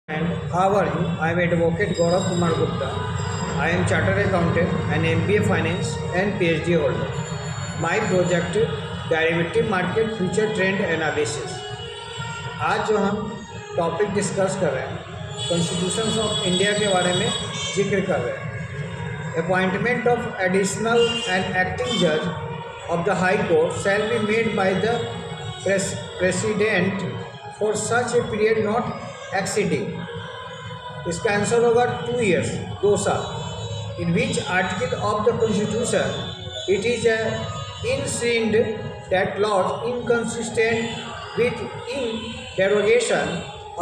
And how are you? I am Advocate Gaurav Kumar Gupta. I am Chartered Accountant and MBA Finance and PhD holder. My project derivative market future trend analysis. आज जो हम topic discuss कर रहे हैं constitution of India के बारे में जिक्र कर रहे हैं। Appointment of additional and acting जज of the high court shall be made by the president for such a period not exceeding. इसका आंसर होगा 2 years, 2 साल। In which article of the constitution it is enshrined that laws inconsistent with in derogation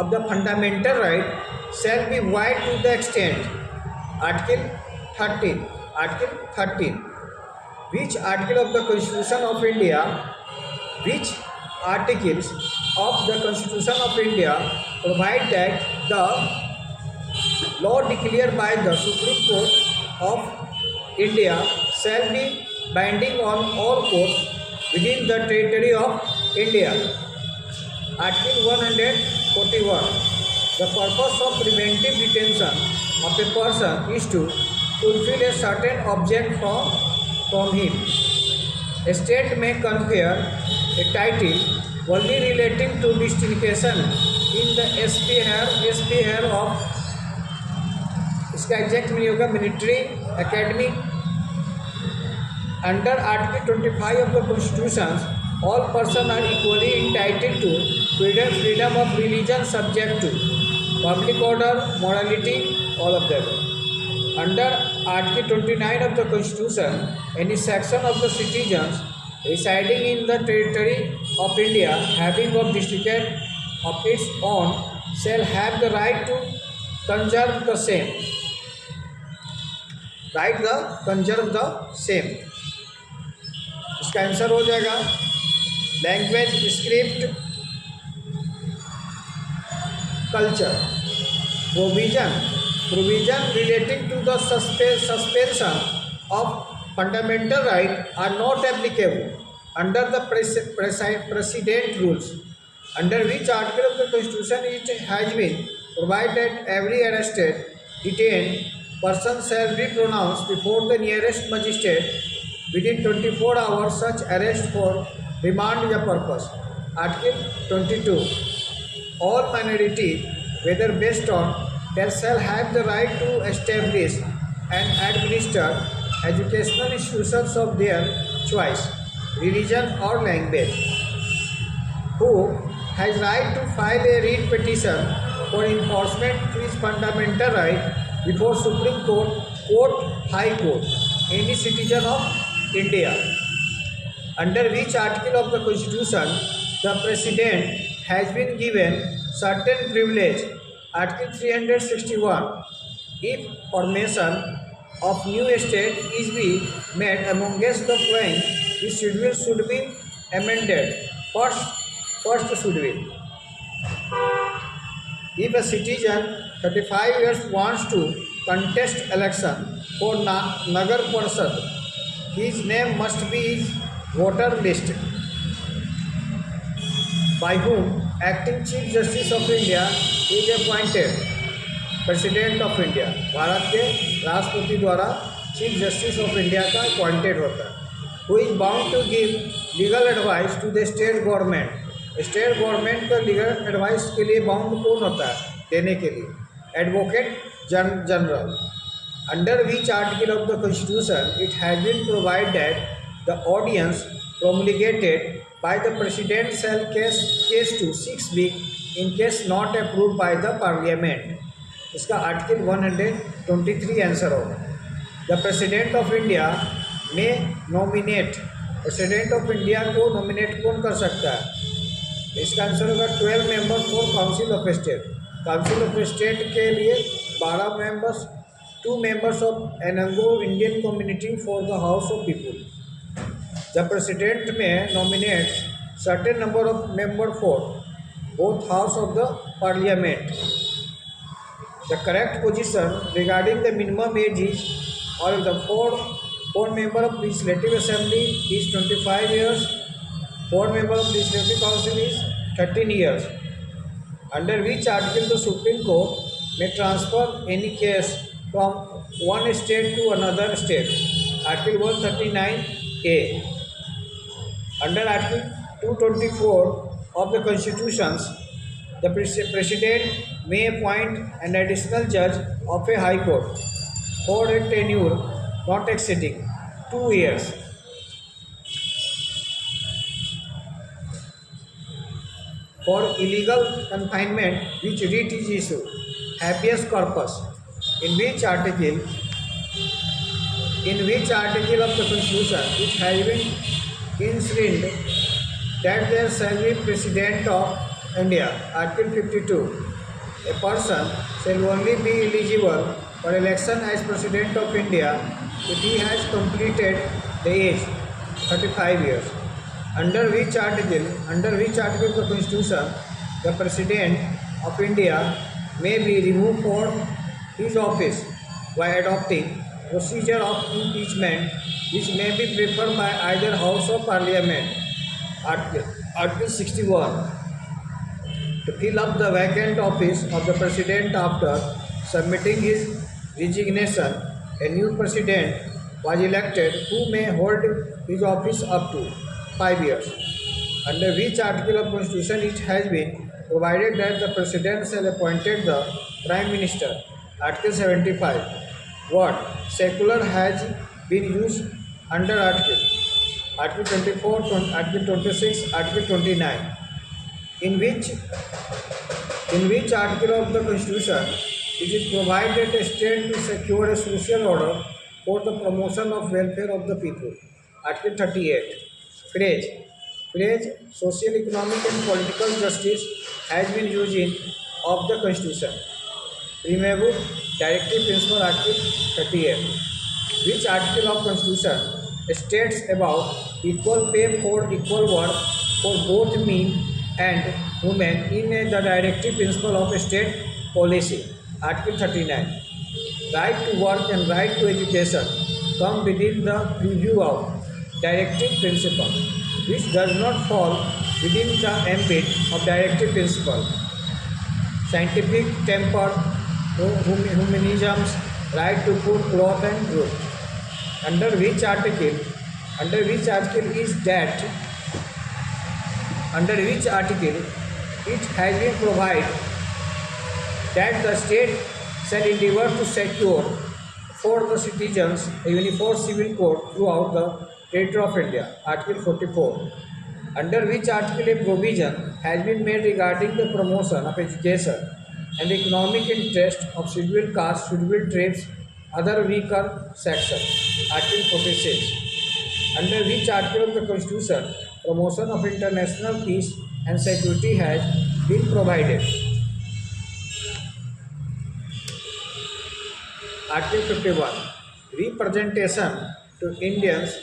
of the fundamental right shall be void to the extent Article 13 which article of the Constitution of India which articles of the Constitution of India provide that the law declared by the Supreme Court of India shall be binding on all courts within the territory of India. Article 141. The purpose of preventive detention of a person is to fulfill a certain object from him. A state may confer a title only relating to distinction in the sphere of इसका exact meaning होगा military academic. Under Article 25 of the Constitution, all persons are equally entitled to freedom of religion subject to public order, morality, all of them. Under Article 29 of the Constitution, any section of the citizens residing in the territory of India having a district of its own shall have the right to conserve the same. इसका answer हो जाएगा language, script, culture. Provision relating to the suspension of fundamental right are not applicable under the president rules under which article of the constitution it has been provided every arrested detained person shall be pronounced before the nearest magistrate within 24 hours. Such arrest for remand या purpose. Article 22. All minority, whether based on, they shall have the right to establish and administer educational institutions of their choice, religion or language. Who has right to file a writ petition for enforcement of his fundamental right before Supreme Court, High Court, any citizen of India. Under which article of the Constitution the President has been given certain privilege. Article 361. If formation of new state is be made amongst the following, this schedule should be amended. First schedule. If a citizen 35 years wants to contest election for Nagar Parshad, his name must be his voter list. By whom acting Chief Justice of India is appointed. President of India, Bharat के राष्ट्रपति द्वारा chief justice of India का appointed होता है। Who is bound to give legal advice to the state government. State government का legal advice के लिए bound कौन होता है देने के लिए? Advocate general. Under which article of the constitution it has been provided the ordinance promulgated by the president shall cease to 6 weeks in case not approved by the parliament. इसका article 123 answer होगा। The president of India may nominate, president of India को nominate कौन कर सकता है? इसका answer होगा 12 members for council of state. Council of state के लिए 12 members, 2 members of Anglo Indian community for the house of people. The president may nominate certain number of member for both house of the parliament. The correct position regarding the minimum age is और the for member of legislative assembly is 25 years. 4 members of Legislative Council is 13 years. Under which article the Supreme Court may transfer any case from one state to another state. Article 139A. Under Article 224 of the Constitution, the President may appoint an additional judge of a High Court for a tenure not exceeding 2 years. For illegal confinement which writ is issued, habeas corpus, in which article of the Constitution it has been enshrined that there shall be President of India. Article 52. A person shall only be eligible for election as President of India if he has completed the age 35 years. Under which article of the Constitution the President of India may be removed from his office by adopting procedure of impeachment which may be preferred by either House of Parliament. Article 61. To fill up the vacant office of the President after submitting his resignation, a new President was elected who may hold his office up to 5 years. Under which article of Constitution it has been provided that the President shall appoint the Prime Minister. Article 75. Word secular has been used under Article 24, Article 26, Article 29. In which article of the Constitution it is provided a state to secure a social order for the promotion of welfare of the people. Article 38. Phrase social, economic and political justice has been used in of the Constitution. Preamble, Directive Principle, Article 38. Which article of Constitution states about equal pay for equal work for both men and women in the Directive Principle of State Policy. Article 39. Right to work and right to education come within the preview of Directive Principle, which does not fall within the ambit of Directive Principle. Scientific temper, humanism's right to food, cloth and roof. Under which article it has been provided that the state shall endeavour to secure for the citizens a uniform civil code throughout the territory of India. Article 44. Under which article a provision has been made regarding the promotion of education and the economic interest of scheduled castes, scheduled tribes, other weaker sections. Article 46. Under which article of the Constitution promotion of international peace and security has been provided. Article 51. Representation is Indians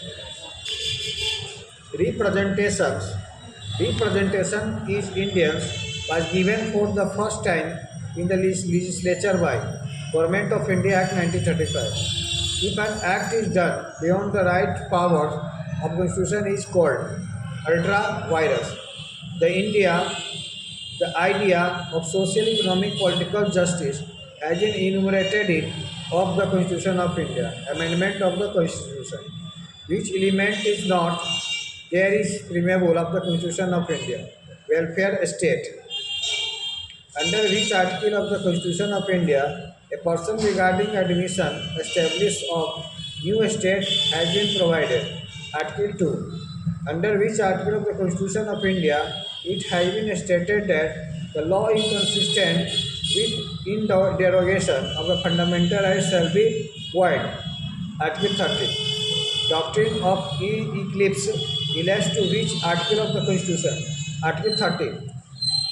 was given for the first time in the legislature by Government of India Act 1935. If an act is done beyond the right powers of Constitution is called ultra virus. The idea of social, economic, political justice has been enumerated in of the Constitution of India, Amendment of the Constitution. Which element is not there is preamble of the Constitution of India, welfare state. Under which article of the Constitution of India, a person regarding admission established of new state has been provided. Article 2. Under which article of the Constitution of India, it has been stated that the law inconsistent with in derogation of the fundamental rights shall be void. Article 30. Doctrine of eclipse relates to which article of the Constitution? Article 30.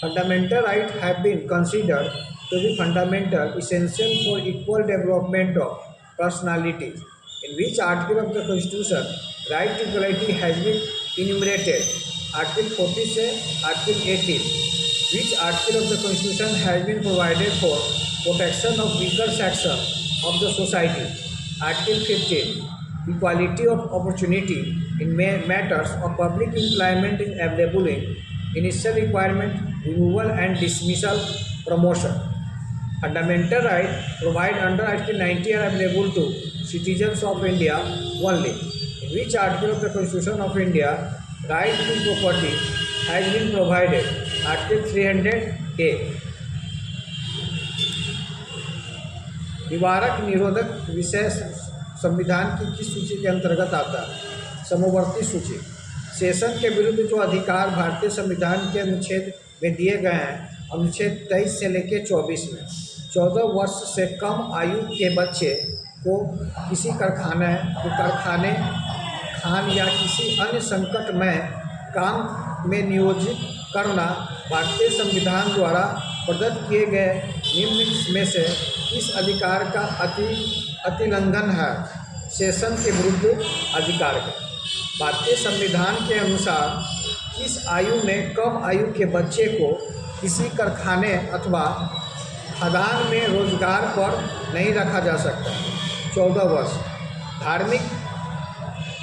Fundamental rights have been considered to be fundamental, essential for equal development of personalities. In which article of the Constitution right to equality has been enumerated? Article 46, Article 18. Which article of the Constitution has been provided for protection of weaker section of the society? Article 15. Equality of opportunity in matters of public employment is available in initial requirement removal and dismissal, promotion. Fundamental right provided under Article 90 are available to citizens of India only. In which article of the Constitution of India right to property has been provided? Article 300A. निवारक निरोधक विषय संविधान की किस सूची के अंतर्गत आता है? समवर्ती सूची। सेशन के विरुद्ध जो अधिकार भारतीय संविधान के अनुच्छेद में दिए गए हैं, अनुच्छेद 23 से लेकर 24 में 14 वर्ष से कम आयु के बच्चे को किसी कारखाने खान या किसी अन्य संकट में काम में नियोजित करना भारतीय संविधान द्वारा प्रदत्त किए गए निम्न में से इस अधिकार का अतिलंघन है? सेशन के विरुद्ध अधिकार का। भारतीय संविधान के अनुसार किस आयु में कम आयु के बच्चे को किसी कारखाने अथवा खदान में रोजगार पर नहीं रखा जा सकता? 14 वर्ष।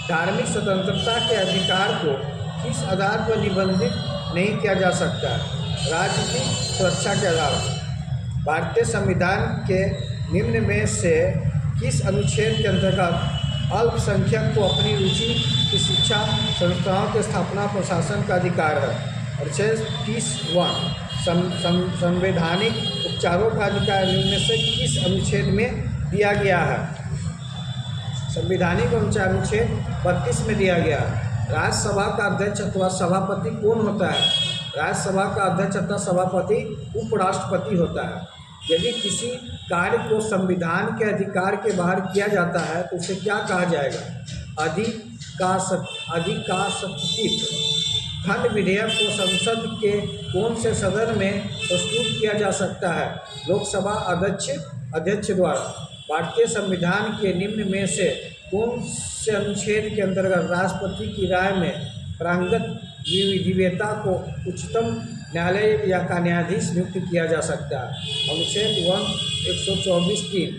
धार्मिक स्वतंत्रता के अधिकार को किस आधार पर निबंधित नहीं किया जा सकता? राज्य की सुरक्षा के आधार पर। भारतीय संविधान के निम्न में से किस अनुच्छेद के अंतर्गत अल्पसंख्यक को अपनी रुचि की शिक्षा संस्थाओं की स्थापना प्रशासन का अधिकार है? अनुच्छेद 30(1). संवैधानिक उपचारों का अधिकार निम्न में से किस अनुच्छेद में दिया गया है? संवैधानिक उपचार अनुच्छेद 32 में दिया गया है। राज्यसभा का अध्यक्ष अथवा सभापति कौन होता है? राज्यसभा का अध्यक्ष अथवा सभापति उपराष्ट्रपति होता है। यदि किसी कार्य को संविधान के अधिकार के बाहर किया जाता है तो उसे क्या कहा जाएगा? अधिकाशत्कित। खंड विधेयक को संसद के कौन से सदन में प्रस्तुत किया जा सकता है? लोकसभा अध्यक्ष द्वारा। भारतीय संविधान के निम्न में से कौन से अनुच्छेद के अंतर्गत राष्ट्रपति की राय में प्रांगत विधिवेता को उच्चतम न्यायालय या का न्यायाधीश नियुक्त किया जा सकता है? अनुच्छेद 124(3).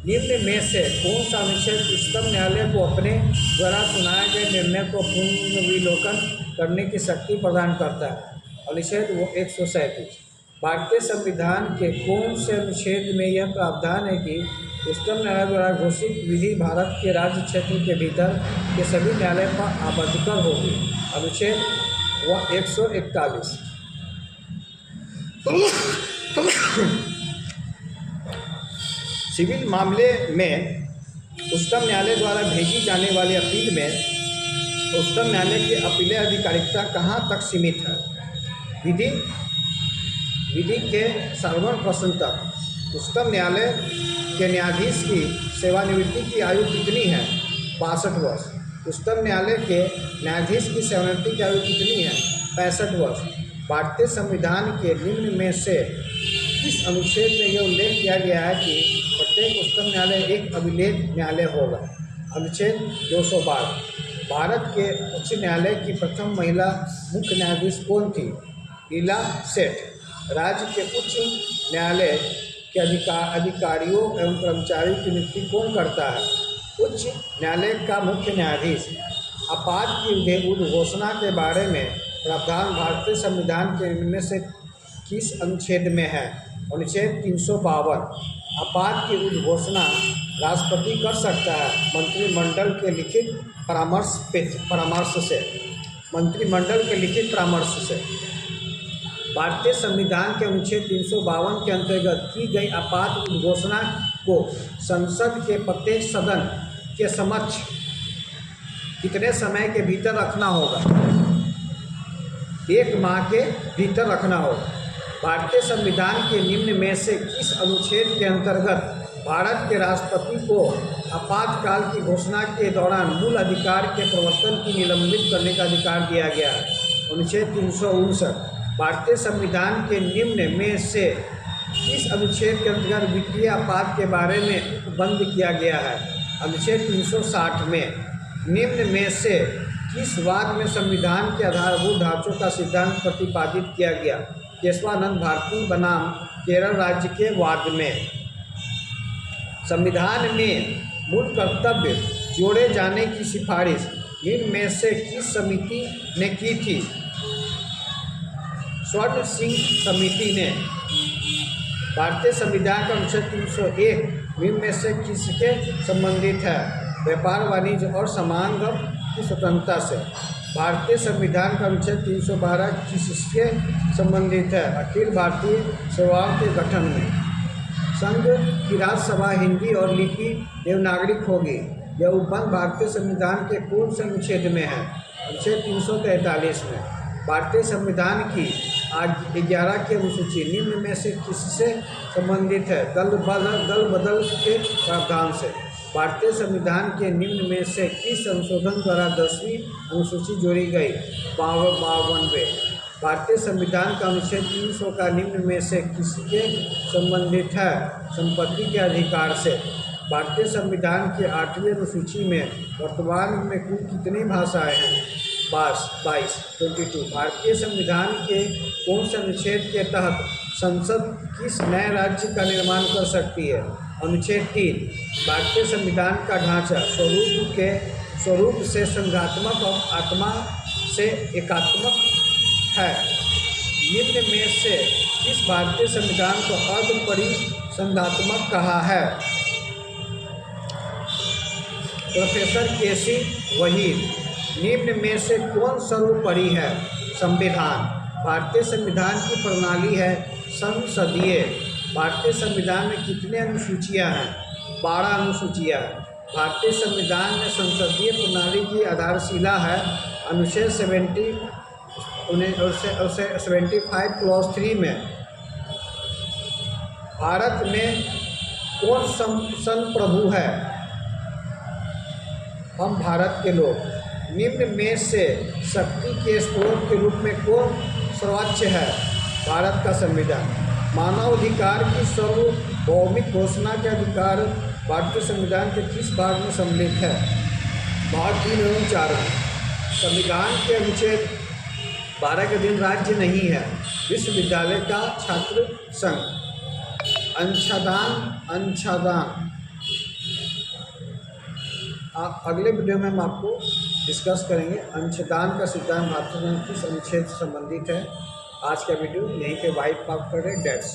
निम्न में से कौन सा अनुच्छेद उच्चतम न्यायालय को अपने द्वारा सुनाए गए निर्णय को पुनर्विलोकन करने की शक्ति प्रदान करता है? अनुच्छेद 137। भारतीय संविधान के कौन से अनुच्छेद में यह प्रावधान है कि उच्चतम न्यायालय द्वारा घोषित विधि भारत के राज्य क्षेत्र के भीतर के सभी न्यायालय पर आबद्धकर होगी? अनुच्छेद 141। सिविल मामले में उच्चतम न्यायालय द्वारा भेजी जाने वाली अपील में उच्चतम न्यायालय की अपीलें अधिकारिकता कहाँ तक सीमित है? विधि के सर्वोच्च प्रश्न तक। उच्चतम न्यायालय के न्यायाधीश की सेवानिवृत्ति की आयु कितनी है? 62 वर्ष। उच्चतम न्यायालय के न्यायाधीश की सेवानिवृत्ति की आयु कितनी है? 65 वर्ष। भारतीय संविधान के निम्न में से किस अनुच्छेद में यह उल्लेख किया गया है कि प्रत्येक उच्चतम न्यायालय एक अभिलेख न्यायालय होगा? अनुच्छेद 212। भारत के उच्च न्यायालय की प्रथम महिला मुख्य न्यायाधीश कौन थी? लीला सेठ। राज्य के उच्च न्यायालय के अधिकारियों एवं कर्मचारियों की नियुक्ति कौन करता है? उच्च न्यायालय का मुख्य न्यायाधीश। आपात की उद्घोषणा के बारे में प्रावधान भारतीय संविधान के निम्न में से किस अनुच्छेद में है? अनुच्छेद 352। आपात की उद्घोषणा राष्ट्रपति कर सकता है मंत्रिमंडल के लिखित परामर्श से। मंत्रिमंडल के लिखित परामर्श से। भारतीय संविधान के अनुच्छेद 352 के अंतर्गत की गई आपात उद्घोषणा को संसद के प्रत्येक सदन के समक्ष कितने समय के भीतर रखना होगा? 1 माह के भीतर रखना होगा। भारतीय संविधान के निम्न में से किस अनुच्छेद के अंतर्गत भारत के राष्ट्रपति को आपातकाल की घोषणा के दौरान मूल अधिकार के प्रवर्तन की निलंबित करने का अधिकार दिया गया है? अनुच्छेद 359। भारतीय संविधान के निम्न में से किस अनुच्छेद के अंतर्गत वित्तीय आपात के बारे में बंद किया गया है? अनुच्छेद 360 में। निम्न में से किस वाद में संविधान के आधारभूत ढांचों का सिद्धांत प्रतिपादित किया गया? केशवानंद भारती बनाम केरल राज्य के वाद में। संविधान में मूल कर्तव्य जोड़े जाने की सिफारिश निम्न में से किस समिति ने की थी? स्वर्ण सिंह समिति ने भारतीय संविधान का अनुच्छेद 301 निम्न में से किसके संबंधित है? व्यापार, वाणिज्य और समागम की स्वतंत्रता से। भारतीय संविधान का अनुच्छेद 312 किससे संबंधित है? अखिल भारतीय सेवाओं के गठन में। संघ की राज्यसभा हिंदी और लिपि देवनागरिक होगी। यह उपबंध भारतीय संविधान के कौन से अनुच्छेद में है? अनुच्छेद 343 में। भारतीय संविधान की 11 की अनुसूची निम्न में से किससे संबंधित है? दल बदल के प्रावधान से। भारतीय संविधान के निम्न में से किस संशोधन द्वारा 10वीं अनुसूची जोड़ी गई? 52वें। भारतीय संविधान का अनुच्छेद 300 का निम्न में से किसके संबंधित है? संपत्ति के अधिकार से। भारतीय संविधान की 8वीं अनुसूची में वर्तमान में कुल कितनी भाषाएं हैं? 22। भारतीय संविधान के कौन से अनुच्छेद के तहत संसद किस नए राज्य का निर्माण कर सकती है? अनुच्छेद 3। भारतीय संविधान का ढांचा स्वरूप से संघात्मक और आत्मा से एकात्मक है। निम्न में से किस भारतीय संविधान को अर्धपरिसंघात्मक कहा है? प्रोफेसर केसी वहीद। निम्न में से कौन सर्वोपरि है? संविधान। भारतीय संविधान की प्रणाली है संसदीय। भारतीय संविधान में कितने अनुसूचियां हैं? 12 अनुसूचियां हैं। भारतीय संविधान में संसदीय प्रणाली की आधारशिला है अनुच्छेद 75 क्लॉज 3 में। भारत में कौन संप्रभु है? हम भारत के लोग। निम्न में से शक्ति के स्रोत के रूप में कौन सर्वोच्च है? भारत का संविधान। मानवाधिकार की सार्वभौमिक घोषणा के अधिकार भारतीय संविधान के किस भाग में सम्मिलित है? भाग 3 एवं 4 में। संविधान के अनुच्छेद 12 के दिन राज्य नहीं है। विश्वविद्यालय का छात्र संघ। अंशदान अगले वीडियो में हम आपको डिस्कस करेंगे अंशदान का सिद्धांत भारतीय संविधान किस अनुच्छेद से संबंधित है। आज का वीडियो यहीं पे वाइप आप कर रहे हैं। डेट्स